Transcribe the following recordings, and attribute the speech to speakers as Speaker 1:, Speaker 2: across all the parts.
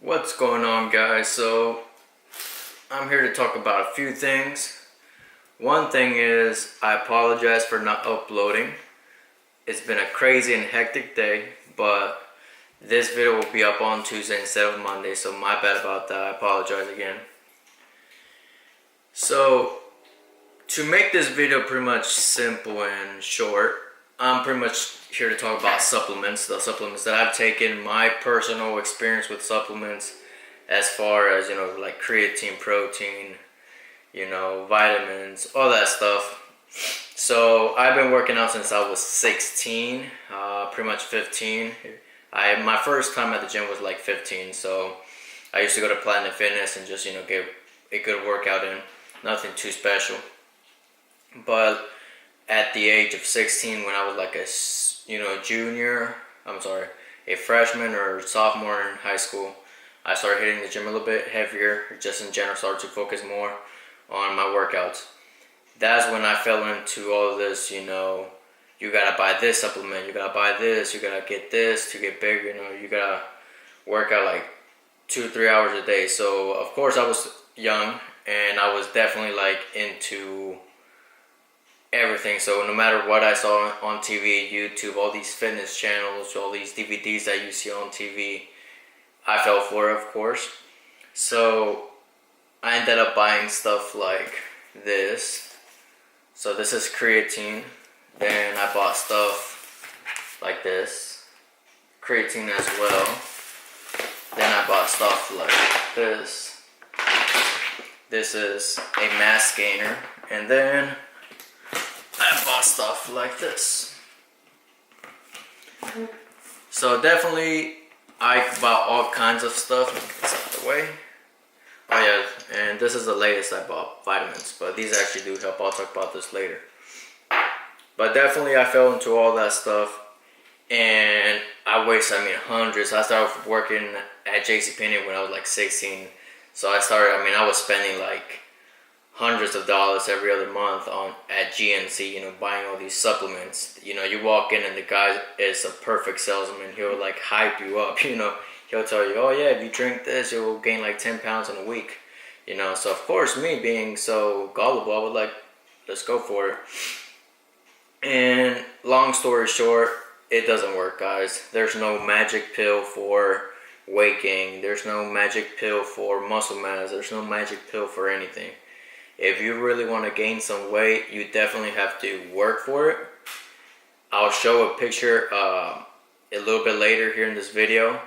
Speaker 1: What's going on, guys? So I'm here to talk about a few things. One thing is I apologize for not uploading. It's been a crazy and hectic day, but this video will be up on Tuesday instead of Monday, so my bad about that. I apologize again. So to make this video pretty much simple and short, I'm pretty much here to talk about supplements, the supplements that I've taken, my personal experience with supplements as far as, like creatine, protein, vitamins, all that stuff. So I've been working out since I was 16, pretty much 15. My first time at the gym was like 15, so I used to go to Planet Fitness and just, get a good workout in. Nothing too special. But at the age of 16, when I was like a a freshman or sophomore in high school, I started hitting the gym a little bit heavier, just in general, started to focus more on my workouts. That's when I fell into all of this, you gotta buy this supplement, you gotta buy this, you gotta get this to get bigger, you gotta work out like 2-3 hours a day. So of course I was young and I was definitely like into everything. So no matter what I saw on TV, YouTube, all these fitness channels, all these DVDs that you see on TV, I fell for it, of course. So I ended up buying stuff like this. So this is creatine. Then I bought stuff like this, creatine as well. Then I bought stuff like this. This is a mass gainer. And then I bought stuff like this. So definitely I bought all kinds of stuff. Let me get this out of the way. Oh yeah, and this is the latest I bought, vitamins, but these actually do help. I'll talk about this later. But definitely I fell into all that stuff and I wasted, hundreds. I started working at JCPenney when I was like 16. So I was spending like hundreds of dollars every other month at GNC, buying all these supplements. You walk in and the guy is a perfect salesman. He'll like hype you up, He'll tell you, oh yeah, if you drink this, you'll gain like 10 pounds in a week. So of course, me being so gullible, I would like, let's go for it. And long story short, it doesn't work, guys. There's no magic pill for weight gain. There's no magic pill for muscle mass. There's no magic pill for anything. If you really want to gain some weight, you definitely have to work for it. I'll show a picture a little bit later here in this video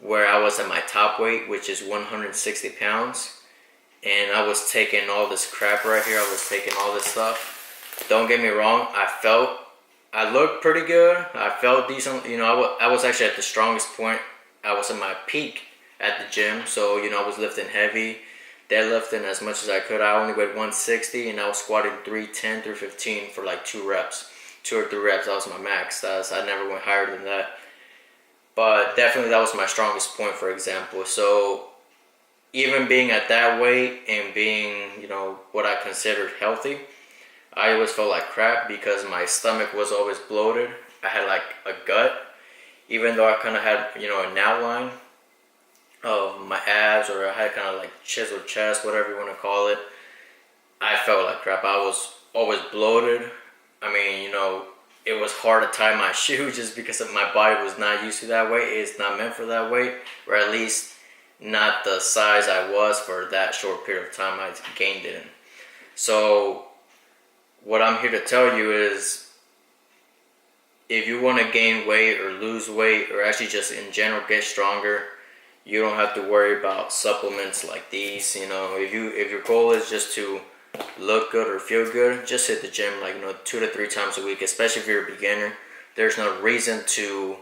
Speaker 1: where I was at my top weight, which is 160 pounds. And I was taking all this crap right here. I was taking all this stuff. Don't get me wrong, I looked pretty good. I felt decent. I was actually at the strongest point. I was at my peak at the gym. So, I was lifting heavy, deadlifting as much as I could. I only weighed 160 and I was squatting 310, 315 for like 2 or 3 reps. That was my max. I never went higher than that. But definitely that was my strongest point, for example. So even being at that weight and being, what I considered healthy, I always felt like crap because my stomach was always bloated. I had like a gut, even though I kind of had, an outline of my abs, or I had kind of like chiseled chest, whatever you want to call it. I felt like crap. I was always bloated. It was hard to tie my shoe just because my body was not used to that weight. It's not meant for that weight, or at least not the size I was for that short period of time I gained it in. So what I'm here to tell you is, if you want to gain weight or lose weight, or actually just in general get stronger, you don't have to worry about supplements like these. If your goal is just to look good or feel good, just hit the gym 2 to 3 times a week. Especially if you're a beginner, there's no reason to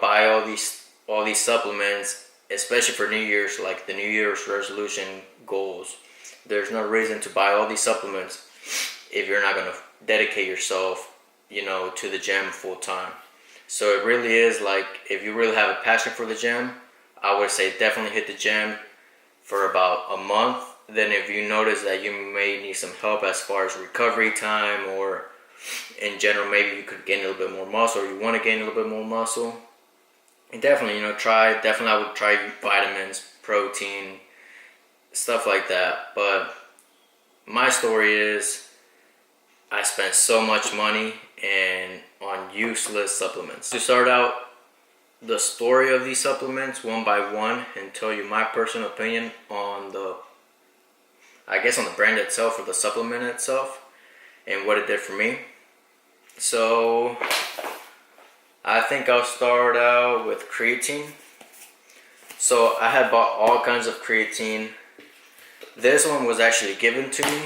Speaker 1: buy all these supplements, especially for New Year's, like the New Year's resolution goals. There's no reason to buy all these supplements if you're not going to dedicate yourself to the gym full time. So it really is like, if you really have a passion for the gym, I would say definitely hit the gym for about a month. Then if you notice that you may need some help as far as recovery time, or in general maybe you could gain a little bit more muscle, or you want to gain a little bit more muscle, And definitely, definitely I would try vitamins, protein, stuff like that. But my story is I spent so much money and on useless supplements. To start out the story of these supplements one by one and tell you my personal opinion on the brand itself or the supplement itself and what it did for me. So I think I'll start out with creatine. So I had bought all kinds of creatine. This one was actually given to me.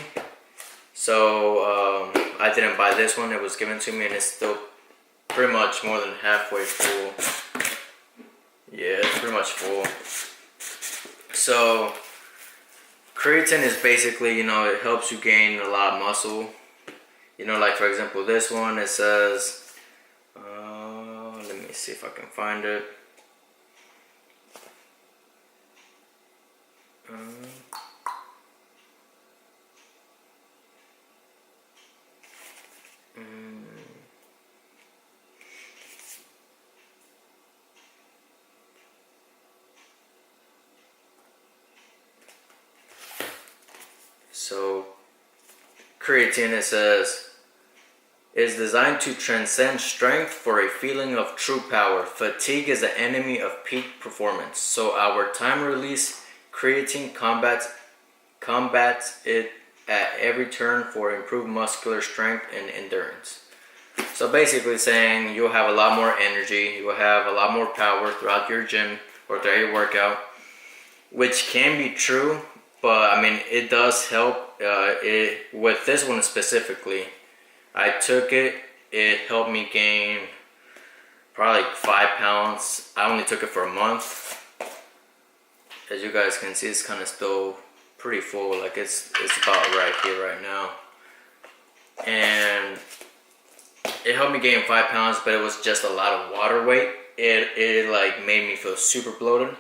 Speaker 1: So I didn't buy this one. It was given to me and it's still pretty much more than halfway full. Yeah, it's pretty much full. So creatine is basically, it helps you gain a lot of muscle. Like for example, this one, it says, let me see if I can find it. So creatine, it says, is designed to transcend strength for a feeling of true power. Fatigue is the enemy of peak performance. So our time-release creatine combats it at every turn for improved muscular strength and endurance. So basically saying you'll have a lot more energy, you will have a lot more power throughout your gym or throughout your workout, which can be true, but I mean it does help. With this one specifically, I took it. It helped me gain probably like 5 pounds. I only took it for a month. As you guys can see, it's kind of still pretty full. Like it's about right here right now. And it helped me gain 5 pounds, but it was just a lot of water weight. It like made me feel super bloated.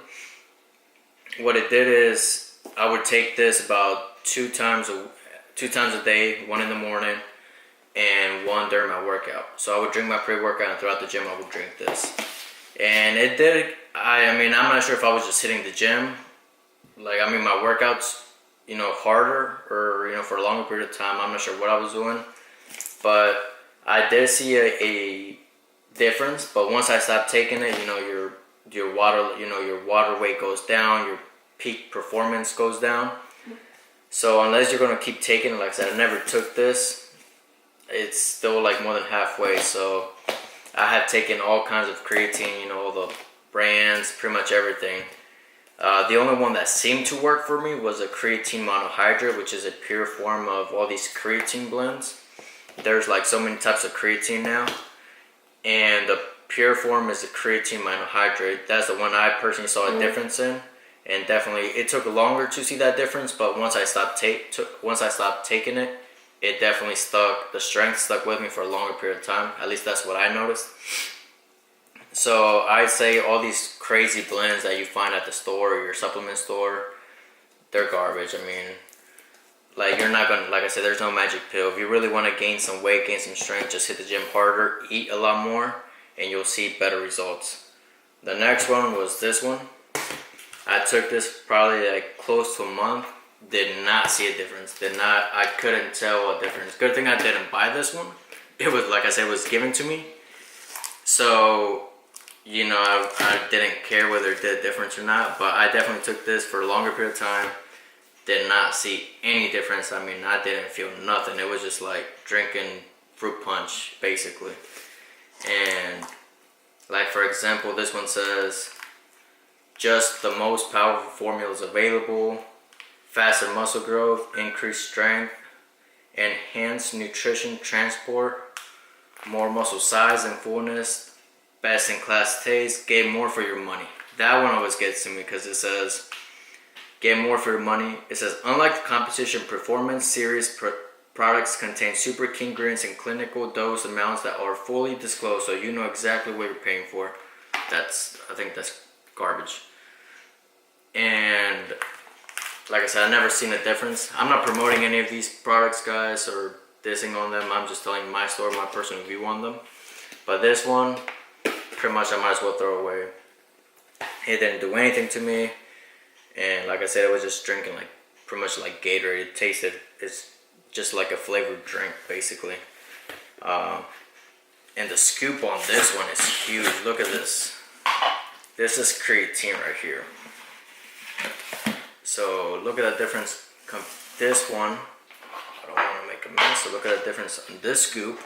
Speaker 1: What it did is I would take this about two times a day, one in the morning and one during my workout. So I would drink my pre-workout and throughout the gym I would drink this. And it did, I mean, I'm not sure if I was just hitting the gym. Like, I mean, my workouts, harder or, for a longer period of time. I'm not sure what I was doing. But I did see a difference. But once I stopped taking it, your water weight goes down, your peak performance goes down. So unless you're going to keep taking it, like I said, I never took this. It's still like more than halfway. So I have taken all kinds of creatine, all the brands, pretty much everything. The only one that seemed to work for me was a creatine monohydrate, which is a pure form of all these creatine blends. There's like so many types of creatine now. And the pure form is the creatine monohydrate. That's the one I personally saw a difference in. And definitely, it took longer to see that difference, but once I stopped taking it, it definitely stuck. The strength stuck with me for a longer period of time. At least that's what I noticed. So I'd say all these crazy blends that you find at the store or your supplement store, they're garbage. I mean, like you're not gonna, like I said, there's no magic pill. If you really want to gain some weight, gain some strength, just hit the gym harder, eat a lot more, and you'll see better results. The next one was this one. I took this probably like close to a month. Did not see a difference. I couldn't tell a difference. Good thing I didn't buy this one. It was, like I said, it was given to me. So, I didn't care whether it did a difference or not. But I definitely took this for a longer period of time. Did not see any difference. I mean, I didn't feel nothing. It was just like drinking fruit punch, basically. And, like for example, this one says, just the most powerful formulas available, faster muscle growth, increased strength, enhanced nutrition transport, more muscle size and fullness, best in class taste, get more for your money. That one always gets to me because it says, get more for your money. It says, unlike the competition performance series products contain super key ingredients and clinical dose amounts that are fully disclosed, so you know exactly what you're paying for. I think that's garbage. And like I said, I've never seen a difference. I'm not promoting any of these products, guys, or dissing on them. I'm just telling my story, my personal view on them. But this one, pretty much I might as well throw away. It didn't do anything to me, and like I said, I was just drinking like pretty much like Gatorade. It tasted, it's just like a flavored drink basically. And the scoop on this one is huge. Look at this. This is creatine right here. So look at the difference. This one, I don't want to make a mess, so look at the difference on this scoop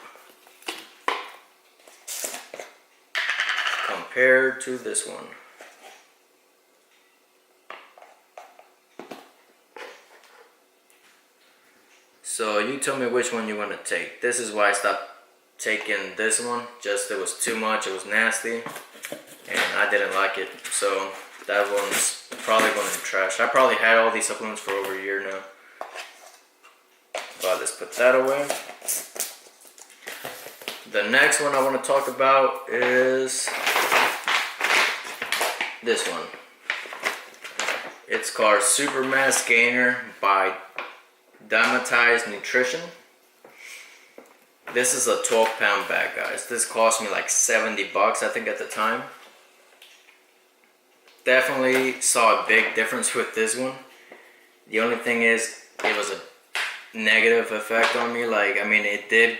Speaker 1: compared to this one. So you tell me which one you want to take. This is why I stopped taking this one. Just it was too much, it was nasty, and I didn't like it. So that one's probably going in the trash. I probably had all these supplements for over a year now. But let's put that away. The next one I want to talk about is this one. It's called Super Mass Gainer by Dymatize Nutrition. This is a 12-pound bag, guys. This cost me like 70 bucks, I think, at the time. Definitely saw a big difference with this one. The only thing is, it was a negative effect on me. Like, I mean, it did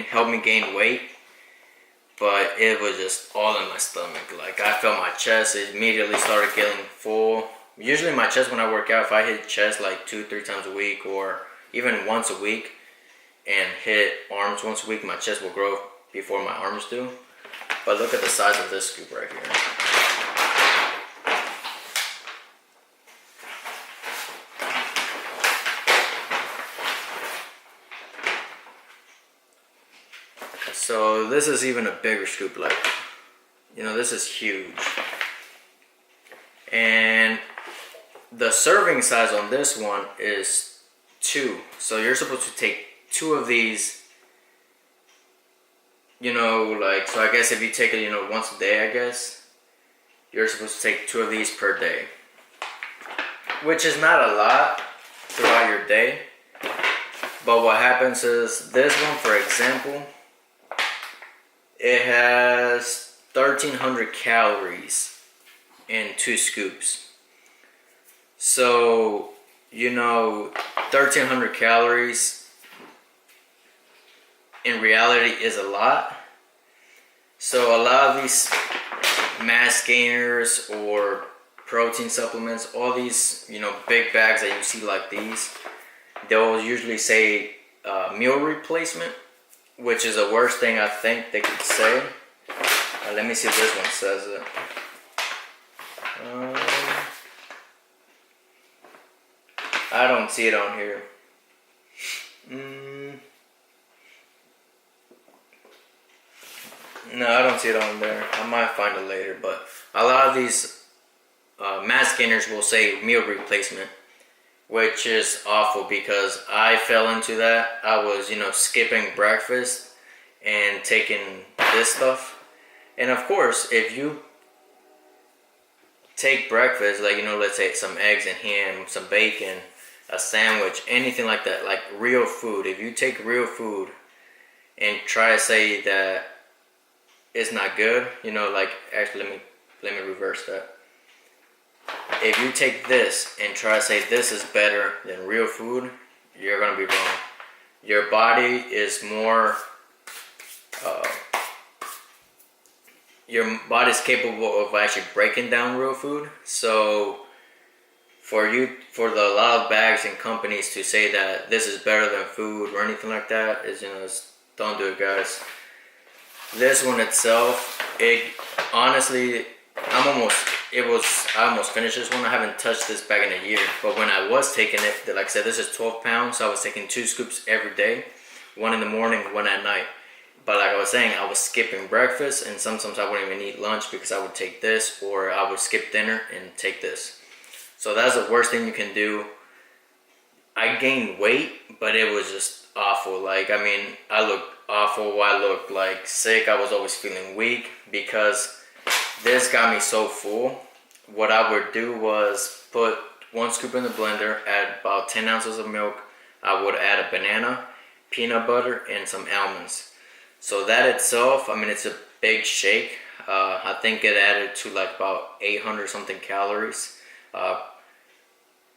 Speaker 1: help me gain weight, but it was just all in my stomach. Like, I felt my chest, it immediately started getting full. Usually my chest, when I work out, if I hit chest like 2-3 times a week, or even once a week, and hit arms once a week, my chest will grow before my arms do. But look at the size of this scoop right here. So this is even a bigger scoop, like, you know, this is huge. And the serving size on this one is 2. So you're supposed to take 2 of these, you know, like, so I guess if you take it, you know, once a day, I guess, you're supposed to take 2 of these per day, which is not a lot throughout your day. But what happens is, this one, for example, it has 1,300 calories in 2 scoops. So, you know, 1,300 calories in reality is a lot. So a lot of these mass gainers or protein supplements, all these, you know, big bags that you see like these, they'll usually say meal replacement, which is the worst thing I think they could say. Let me see if this one says it. I don't see it on here. No, I don't see it on there. I might find it later, but a lot of these mass gainers will say meal replacement, which is awful because I fell into that. I was, you know, skipping breakfast and taking this stuff. And of course, if you take breakfast, like, you know, let's say some eggs and ham, some bacon, a sandwich, anything like that, like real food. If you take real food and try to say that it's not good, you know, like, actually, let me reverse that. If you take this and try to say this is better than real food, you're gonna be wrong. Your body is more, your body's capable of actually breaking down real food. So for a lot of bags and companies to say that this is better than food or anything like that is, you know, don't do it, guys. This one itself, it honestly, I almost finished this one. I haven't touched this bag in a year, but when I was taking it, like I said, this is 12 pounds, so I was taking 2 scoops every day, 1 in the morning, 1 at night. But like I was saying, I was skipping breakfast, and sometimes I wouldn't even eat lunch because I would take this, or I would skip dinner and take this. So that's the worst thing you can do. I gained weight, but it was just awful. Like, I mean, I looked awful. I looked like sick. I was always feeling weak because this got me so full. What I would do was put 1 scoop in the blender, add about 10 ounces of milk. I would add a banana, peanut butter, and some almonds. So that itself, I mean, it's a big shake. I think it added to like about 800 something calories.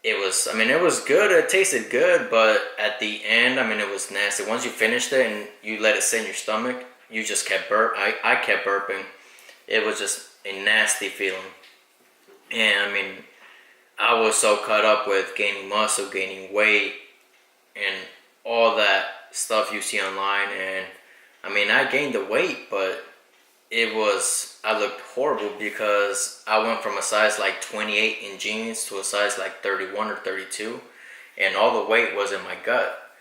Speaker 1: It was, I mean, it was good. It tasted good, but at the end, I mean, it was nasty. Once you finished it and you let it sit in your stomach, you just kept I kept burping. It was just a nasty feeling. And I mean, I was so caught up with gaining muscle, gaining weight, and all that stuff you see online. And I mean, I gained the weight, but I looked horrible because I went from a size like 28 in jeans to a size like 31 or 32, and all the weight was in my gut.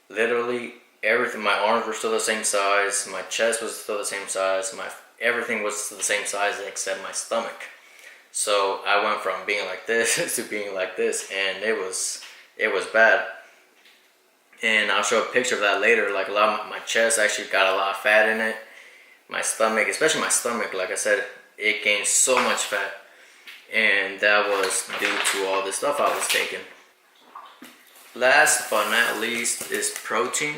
Speaker 1: Literally everything, my arms were still the same size, my chest was still the same size, everything was the same size except my stomach. So I went from being like this to being like this, and it was bad. And I'll show a picture of that later. Like, a lot of my chest actually got a lot of fat in it. My stomach, especially my stomach, like I said, it gained so much fat. And that was due to all the stuff I was taking. Last but not least is protein.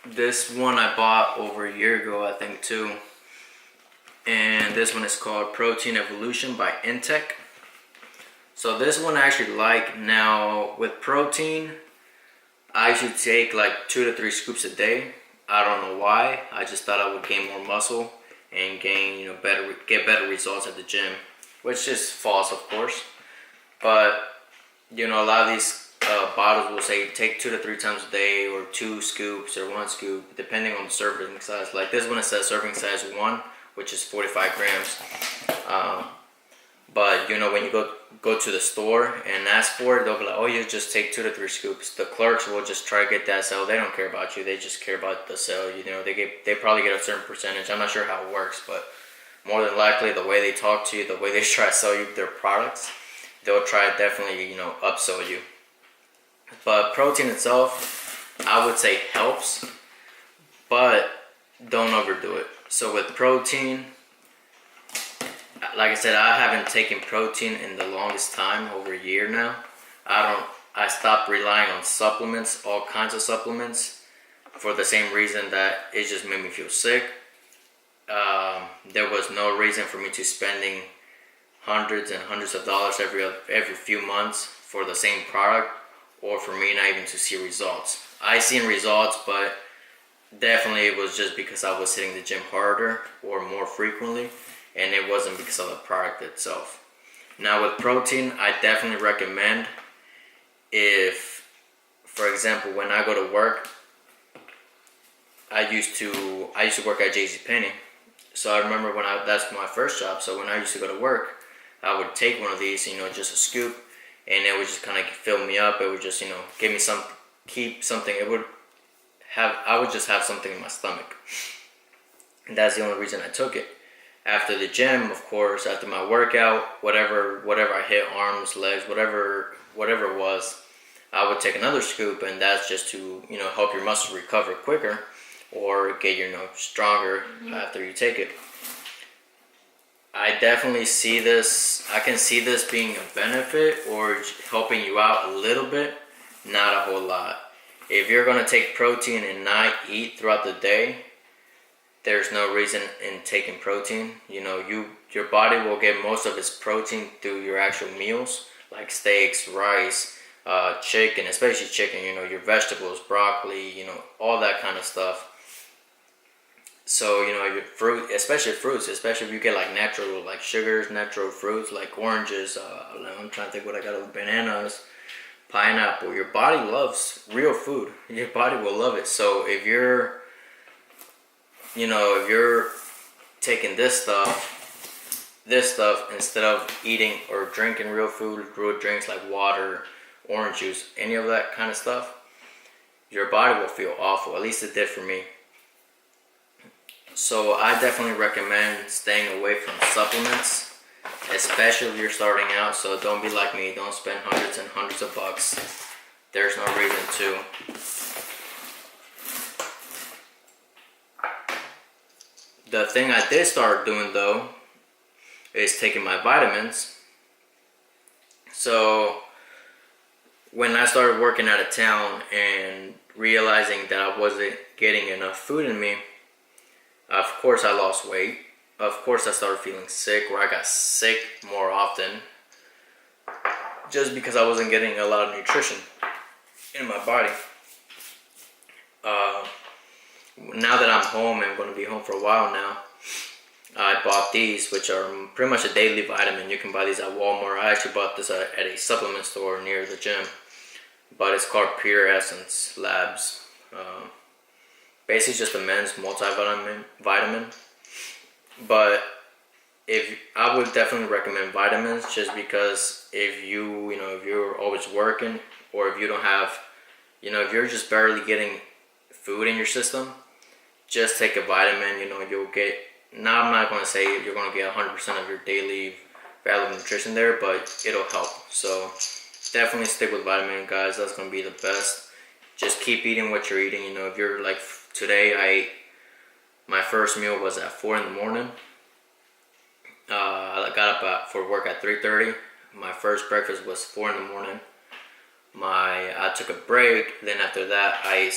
Speaker 1: This one I bought over a year ago, I think, too. And this one is called Protein Evolution by Intech. So this one I actually like. Now, with protein, I should take like 2 to 3 scoops a day. I don't know why. I just thought I would gain more muscle and gain, get better results at the gym, which is false, of course. But a lot of these bottles will say take 2 to 3 times a day, or 2 scoops or 1 scoop, depending on the serving size. Like this one, it says serving size 1, which is 45 grams. But when you go to the store and ask for it, they'll be like, oh, you just take 2 to 3 scoops. The clerks will just try to get that sale. They don't care about you. They just care about the sale. They probably get a certain percentage. I'm not sure how it works, but more than likely, the way they talk to you, the way they try to sell you their products, they'll try to definitely upsell you. But protein itself, I would say helps, but don't overdo it. So with protein, like I said, I haven't taken protein in the longest time, over a year now. I stopped relying on supplements, all kinds of supplements, for the same reason that it just made me feel sick. There was no reason for me to spending hundreds and hundreds of dollars every few months for the same product, or for me not even to see results. I seen results, but definitely it was just because I was hitting the gym harder or more frequently, and it wasn't because of the product itself. Now with protein, I definitely recommend, if, for example, when I go to work, I used to work at JCPenney. So I remember that's my first job. So when I used to go to work, I would take one of these, just a scoop, and it would just kind of fill me up. It would just, give me something. I would just have something in my stomach. And that's the only reason I took it. After the gym, of course, after my workout, whatever I hit, arms, legs, whatever it was, I would take another scoop, and that's just to, help your muscles recover quicker, or get stronger after you take it. I definitely see this. I can see this being a benefit, or helping you out a little bit, not a whole lot. If you're gonna take protein and not eat throughout the day, there's no reason in taking protein. Your body will get most of its protein through your actual meals, like steaks, rice, chicken, especially chicken. Your vegetables, broccoli, all that kind of stuff. So, your fruit, especially fruits, especially if you get like natural, like sugars, natural fruits, like oranges, I'm trying to think what I got, bananas, pineapple. Your body loves real food. Your body will love it. So if you're taking this stuff instead of eating or drinking real food, real drinks like water, orange juice, any of that kind of stuff, your body will feel awful. At least it did for me. So I definitely recommend staying away from supplements, especially if you're starting out. So don't be like me. Don't spend hundreds and hundreds of bucks. There's no reason to. The thing I did start doing, though, is taking my vitamins. So when I started working out of town and realizing that I wasn't getting enough food in me, of course I lost weight. of course I started feeling sick, where I got sick more often, just because I wasn't getting a lot of nutrition in my body. Now that I'm home, and I'm going to be home for a while now, I bought these, which are pretty much a daily vitamin. You can buy these at Walmart. I actually bought this at a supplement store near the gym, but it's called Pure Essence Labs. Basically just a men's multivitamin. But if I would definitely recommend vitamins, just because if you're always working, or if you don't have, if you're just barely getting food in your system, just take a vitamin. You'll get, now I'm not going to say you're going to get 100% of your daily valuable nutrition there, but it'll help. So definitely stick with vitamin, guys. That's going to be the best. Just keep eating what you're eating. If you're like today, my first meal was at 4 in the morning. I got up for work at 3:30. My first breakfast was 4 in the morning. I took a break. Then after that, I ate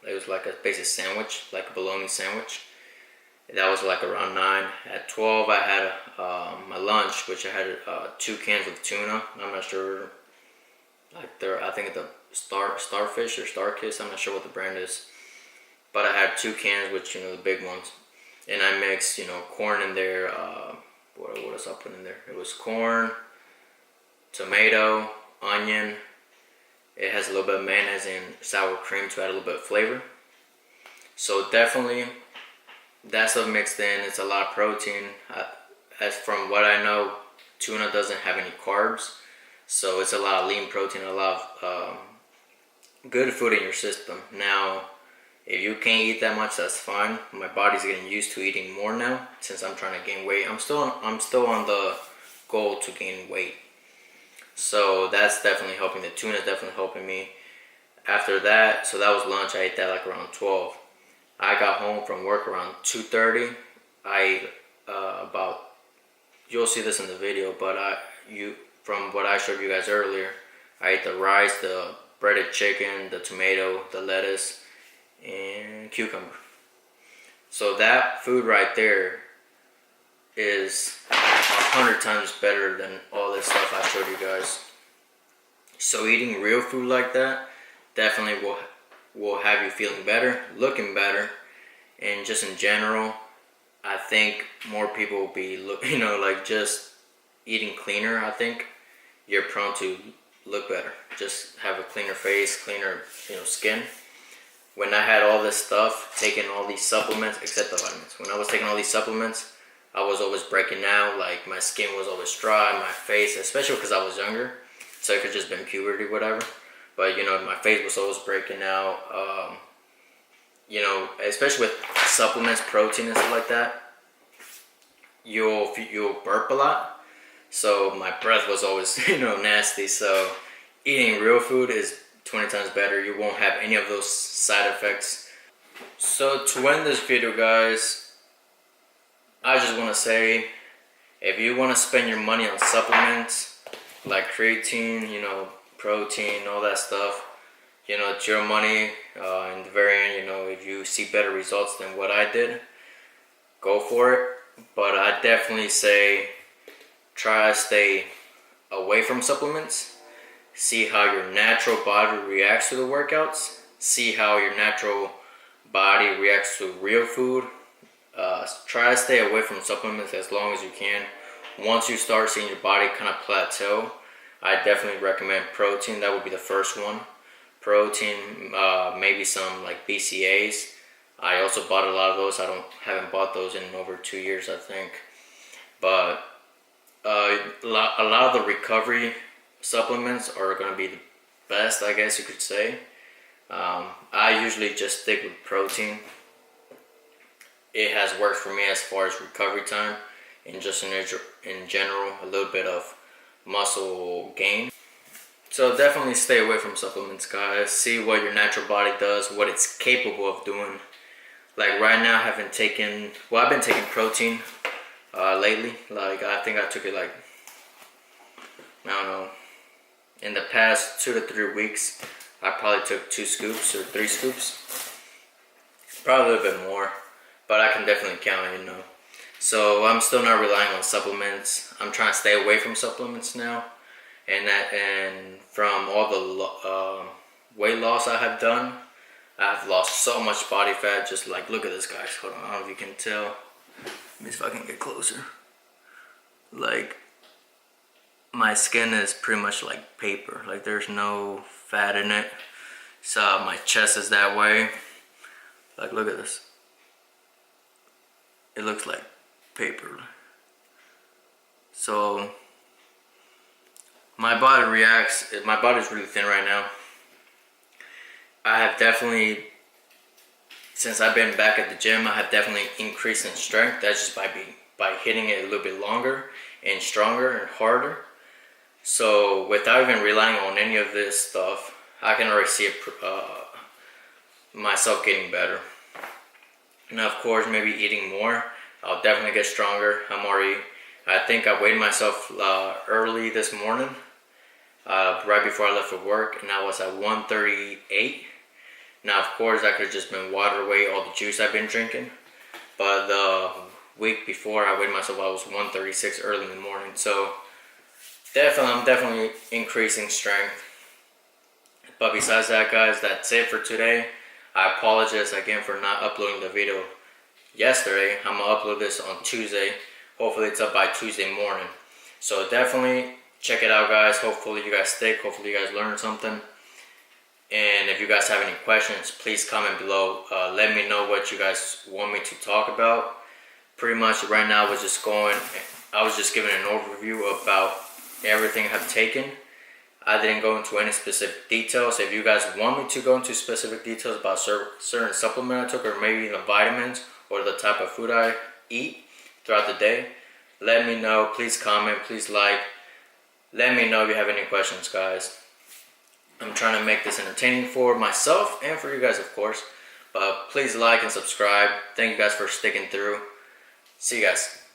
Speaker 1: it was like a basic sandwich, like a bologna sandwich. That was like around 9. At 12, I had my lunch, which I had 2 cans of tuna. I'm not sure, I think the Starfish or Starkiss. I'm not sure what the brand is. But I had 2 cans, which, the big ones. And I mixed, corn in there. What else I put in there? It was corn, tomato, onion. It has a little bit of mayonnaise and sour cream to add a little bit of flavor. So definitely, that stuff mixed in. It's a lot of protein. As from what I know, tuna doesn't have any carbs. So it's a lot of lean protein, a lot of good food in your system. Now, if you can't eat that much, that's fine. My body's getting used to eating more now, since I'm trying to gain weight. I'm still on the goal to gain weight. So that's definitely helping. The tuna is definitely helping me. After that, so that was lunch. I ate that like around 12. I got home from work around 2:30. I ate you'll see this in the video, but from what I showed you guys earlier, I ate the rice, the breaded chicken, the tomato, the lettuce, and cucumber. So that food right there is 100 times better than all this stuff I showed you guys. So eating real food like that definitely will have you feeling better, looking better, and just in general, I think more people will be just eating cleaner. I think you're prone to look better, just have a cleaner face, cleaner skin. When I had all this stuff, taking all these supplements, except the vitamins, when I was taking all these supplements, I was always breaking out. Like, my skin was always dry, my face, especially because I was younger, so it could just been puberty, whatever. But my face was always breaking out. Especially with supplements, protein and stuff like that, you'll burp a lot. So my breath was always nasty. So eating real food is 20 times better. You won't have any of those side effects. So to end this video, guys, I just want to say, if you want to spend your money on supplements like creatine, protein, all that stuff, it's your money. In the very end, if you see better results than what I did, go for it. But I definitely say try to stay away from supplements. See how your natural body reacts to the workouts. See how your natural body reacts to real food. Try to stay away from supplements as long as you can. Once you start seeing your body kind of plateau, I definitely recommend protein. That would be the first one. Protein, maybe some like BCAAs. I also bought a lot of those. Haven't bought those in over 2 years, I think. But a lot of the recovery supplements are going to be the best, I guess you could say. I usually just stick with protein. It has worked for me as far as recovery time, and just in general, a little bit of muscle gain. So definitely stay away from supplements, guys. See what your natural body does, what it's capable of doing. Like right now, I've been taking protein lately. Like, I think I took it like, I don't know, in the past 2 to 3 weeks, I probably took 2 scoops or 3 scoops. Probably a little bit more, but I can definitely count it, So I'm still not relying on supplements. I'm trying to stay away from supplements now, and from all the weight loss I have done, I've lost so much body fat. Just like, look at this, guys. Hold on, I don't know if you can tell. Let me see if I can get closer. Like, my skin is pretty much like paper. Like, there's no fat in it. So my chest is that way. Like, look at this. It looks like paper. So my body reacts. My body's really thin right now. I have definitely, since I've been back at the gym, I have definitely increased in strength. That's just by hitting it a little bit longer and stronger and harder. So without even relying on any of this stuff, I can already see myself getting better. Now, of course, maybe eating more, I'll definitely get stronger. I think I weighed myself early this morning, right before I left for work, and I was at 138. Now, of course, that could have just been water weight, all the juice I've been drinking. But the week before I weighed myself, I was 136 early in the morning. So I'm definitely increasing strength. But besides that, guys, that's it for today. I apologize again for not uploading the video yesterday. I'm gonna upload this on Tuesday. Hopefully it's up by Tuesday morning. So definitely check it out, guys. Hopefully you guys stick. Hopefully you guys learn something. And if you guys have any questions, please comment below. Let me know what you guys want me to talk about. Pretty much right now I was just giving an overview about everything I've taken. I didn't go into any specific details. If you guys want me to go into specific details about certain supplement I took, or maybe the vitamins or the type of food I eat throughout the day, let me know. Please comment, please like. Let me know if you have any questions, guys. I'm trying to make this entertaining for myself and for you guys, of course. But please like and subscribe. Thank you guys for sticking through. See you guys.